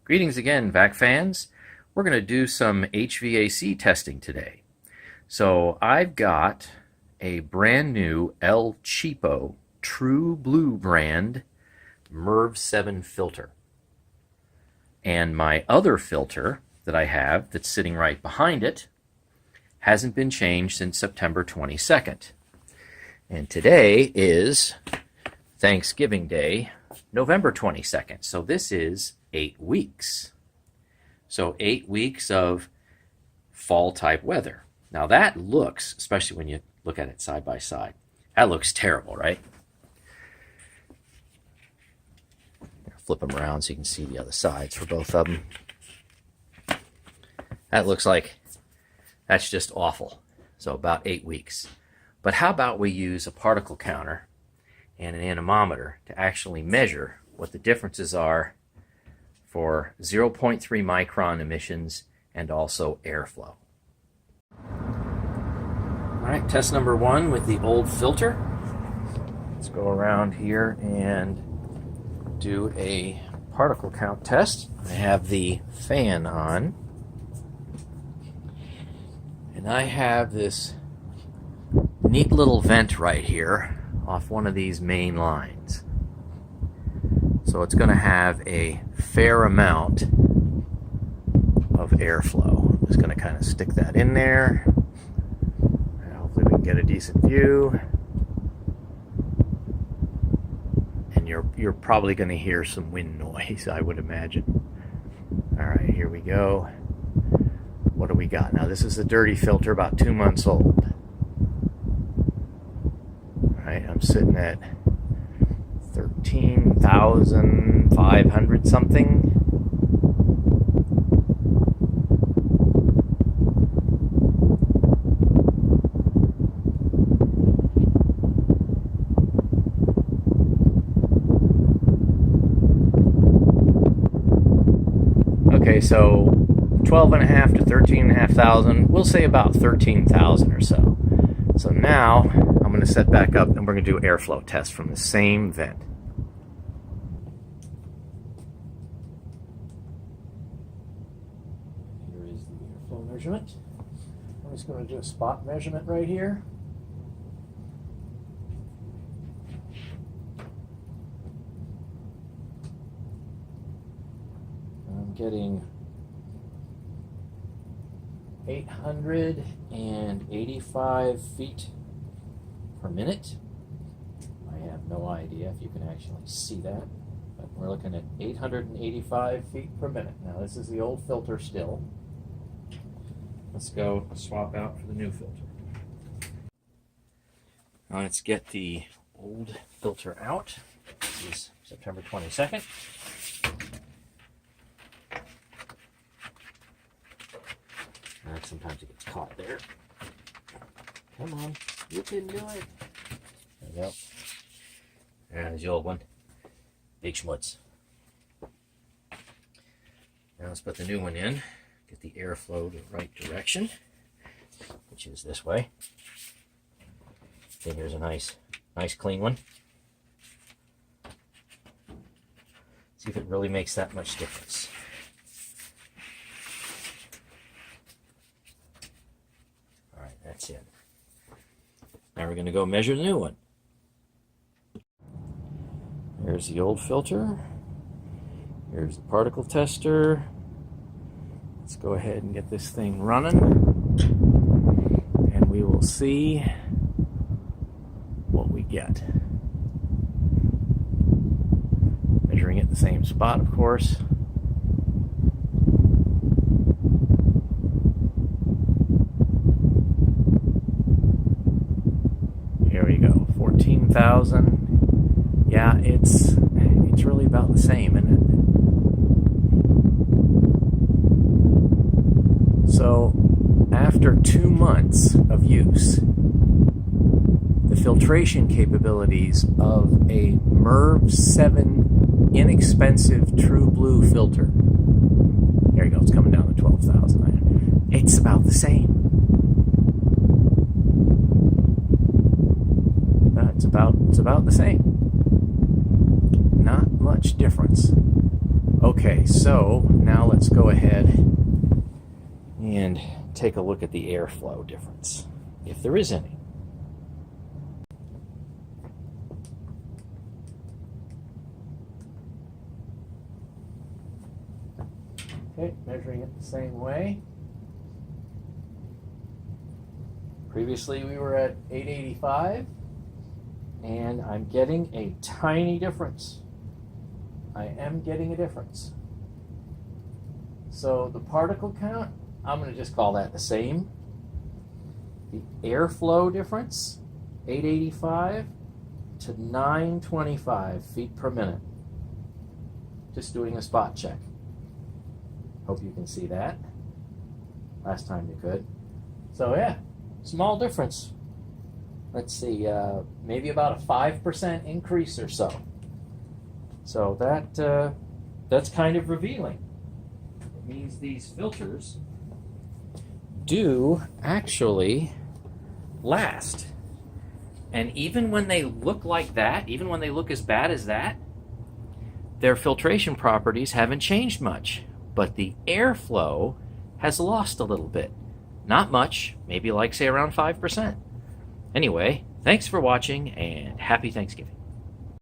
Greetings again, VAC fans. We're going to do some HVAC testing today. So I've got a brand new El Cheapo True Blue brand Merv 7 filter. And my other filter that I have that's sitting right behind it hasn't been changed since September 22nd. And today is Thanksgiving Day, November 22nd. So this is 8 weeks. So 8 weeks of fall type weather. Now that looks, especially when you look at it side by side, that looks terrible, right? Flip them around so you can see the other sides for both of them. That looks like that's just awful. So about 8 weeks. But how about we use a particle counter and an anemometer to actually measure what the differences are for 0.3 micron emissions and also airflow. All right, test number 1 with the old filter. Let's go around here and do a particle count test. I have the fan on, and I have this neat little vent right here off one of these main lines. So it's going to have a fair amount of airflow. I'm just going to kind of stick that in there. Hopefully we can get a decent view. And you're probably going to hear some wind noise, I would imagine. All right, here we go. What do we got? Now this is a dirty filter, about 2 months old. All right, I'm sitting at 13,500 something. Okay, so 12.5 to 13.5 thousand. We'll say about 13,000 or so. So now I'm going to set back up and we're going to do airflow test from the same vent. Here is the airflow measurement. I'm just going to do a spot measurement right here. I'm getting 885 feet per minute. I have no idea if you can actually see that, but we're looking at 885 feet per minute. Now this is the old filter still. Let's go swap out for the new filter. Now let's get the old filter out. This is September 22nd. Sometimes it gets caught there. Come on, you can do it. There we go. There's the old one. Big schmutz. Now let's put the new one in. Get the airflow the right direction, which is this way. Okay, here's a nice clean one. See if it really makes that much difference. That's it. Now we're going to go measure the new one. Here's the old filter. Here's the particle tester. Let's go ahead and get this thing running. And we will see what we get. Measuring at the same spot, of course. Here we go, 14,000. Yeah, it's really about the same, isn't it? So, after 2 months of use, the filtration capabilities of a Merv 7 inexpensive True Blue filter, there you go, it's coming down to 12,000. It's about the same. It's about the same. Not much difference. Okay. Okay, so now let's go ahead and take a look at the airflow difference, if there is any. Okay, measuring it the same way. Previously we were at 885, and I'm getting a tiny difference. I am getting a difference. So the particle count, I'm going to just call that the same. The airflow difference, 885 to 925 feet per minute. Just doing a spot check. Hope you can see that. Last time you could. So yeah, small difference. Let's see, maybe about a 5% increase or so. So that's kind of revealing. It means these filters do actually last. And even when they look like that, even when they look as bad as that, their filtration properties haven't changed much. But the airflow has lost a little bit. Not much, maybe like say around 5%. Anyway, thanks for watching and happy Thanksgiving.